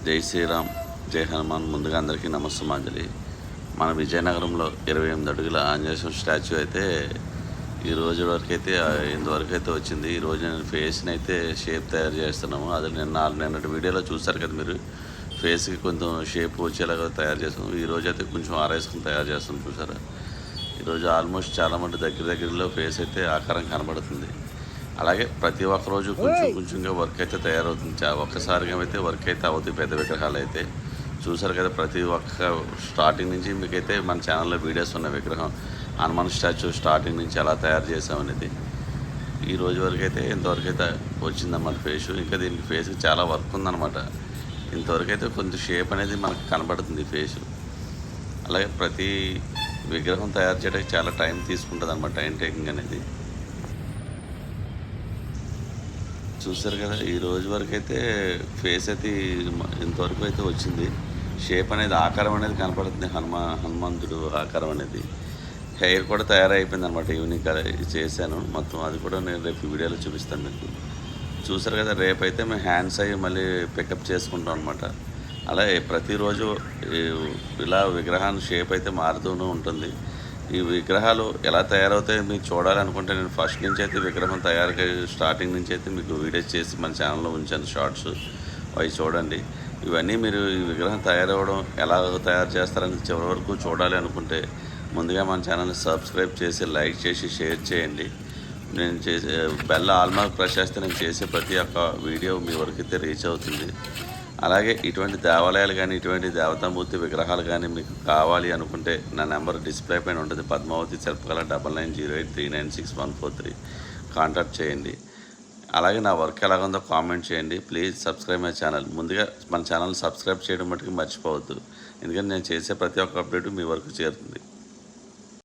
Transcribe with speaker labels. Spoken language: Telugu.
Speaker 1: జై శ్రీరామ్, జై హనుమాన్. ముందుగా అందరికీ నమస్సుమాంజలి. మన విజయనగరంలో 28 అడుగుల ఆంజనేయ స్టాచ్యూ అయితే ఈ రోజు వరకు అయితే ఇంతవరకు అయితే వచ్చింది. ఈరోజు నేను ఫేస్ని అయితే షేప్ తయారు చేస్తున్నాము. అది నిన్నటి వీడియోలో చూస్తారు కదా మీరు. ఫేస్కి కొంచెం షేప్ వచ్చేలాగా తయారు చేస్తాము. ఈరోజు అయితే కొంచెం ఆరేసుకుని తయారు చేస్తాం, చూసారా. ఈరోజు ఆల్మోస్ట్ చాలామంది దగ్గరలో ఫేస్ అయితే ఆకారం కనబడుతుంది. అలాగే ప్రతి ఒక్క రోజు కొంచెంగా వర్క్ అయితే తయారవుతుంది. ఒక్కసారిగా అయితే వర్క్ అయితే అవుతాయి పెద్ద విగ్రహాలు అయితే. చూసారు కదా, ప్రతి ఒక్క స్టార్టింగ్ నుంచి మీకైతే మన ఛానల్లో వీడియోస్ ఉన్న విగ్రహం హనుమాన్ స్టాచ్యూ స్టార్టింగ్ నుంచి ఎలా తయారు చేసామనేది ఈ రోజు వరకు అయితే ఇంతవరకు అయితే వచ్చిందన్నమాట ఫేస్. ఇంకా దీనికి ఫేస్కి చాలా వర్క్ ఉందన్నమాట. ఇంతవరకు అయితే కొంచెం షేప్ అనేది మనకు కనబడుతుంది ఫేసు. అలాగే ప్రతి విగ్రహం తయారు చేయడానికి చాలా టైం తీసుకుంటుంది అన్నమాట, టైం టేకింగ్ అనేది. చూస్తారు కదా, ఈ రోజు వరకు అయితే ఫేస్ అయితే ఇంతవరకు అయితే వచ్చింది. షేప్ అనేది ఆకారం అనేది కనపడుతుంది, హనుమంతుడు ఆకారం అనేది. హెయిర్ కూడా తయారైపోయింది అనమాట. ఈవినింగ్ చేశాను మొత్తం. అది కూడా నేను రేపు వీడియోలో చూపిస్తాను మీకు. చూసారు కదా, రేపైతే మేము హ్యాండ్స్ అయ్యి మళ్ళీ పికప్ చేసుకుంటాం అనమాట. అలా ప్రతిరోజు ఇలా విగ్రహాన్ని షేప్ అయితే మారుతూనే ఉంటుంది. ఈ విగ్రహాలు ఎలా తయారవుతాయో మీకు చూడాలనుకుంటే నేను ఫస్ట్ నుంచి అయితే విగ్రహం తయారు స్టార్టింగ్ నుంచి అయితే మీకు వీడియోస్ చేసి మన ఛానల్లో ఉంచాను, షార్ట్స్. అవి చూడండి. ఇవన్నీ మీరు ఈ విగ్రహం తయారవ్వడం ఎలా తయారు చేస్తారని చివరి వరకు చూడాలి అనుకుంటే ముందుగా మన ఛానల్ని సబ్స్క్రైబ్ చేసి, లైక్ చేసి, షేర్ చేయండి. నేను చేసే బెల్ ఆల్మార్క్ ప్రెస్ చేస్తే నేను చేసే ప్రతి ఒక్క వీడియో మీ వరకు అయితే రీచ్ అవుతుంది. అలాగే ఇటువంటి దేవాలయాలు కానీ, ఇటువంటి దేవతామూర్తి విగ్రహాలు కానీ మీకు కావాలి అనుకుంటే నా నెంబర్ డిస్ప్లే పైన ఉంటుంది. పద్మావతి శిల్పకళ 9908396143 కాంటాక్ట్ చేయండి. అలాగే నా వర్క్ ఎలాగుందో కామెంట్ చేయండి. Please subscribe my channel. ముందుగా మన ఛానల్ సబ్స్క్రైబ్ చేయడం మటుకు మర్చిపోవద్దు, ఎందుకంటే నేను చేసే ప్రతి ఒక్క అప్డేట్ మీ వరకు చేరుతుంది.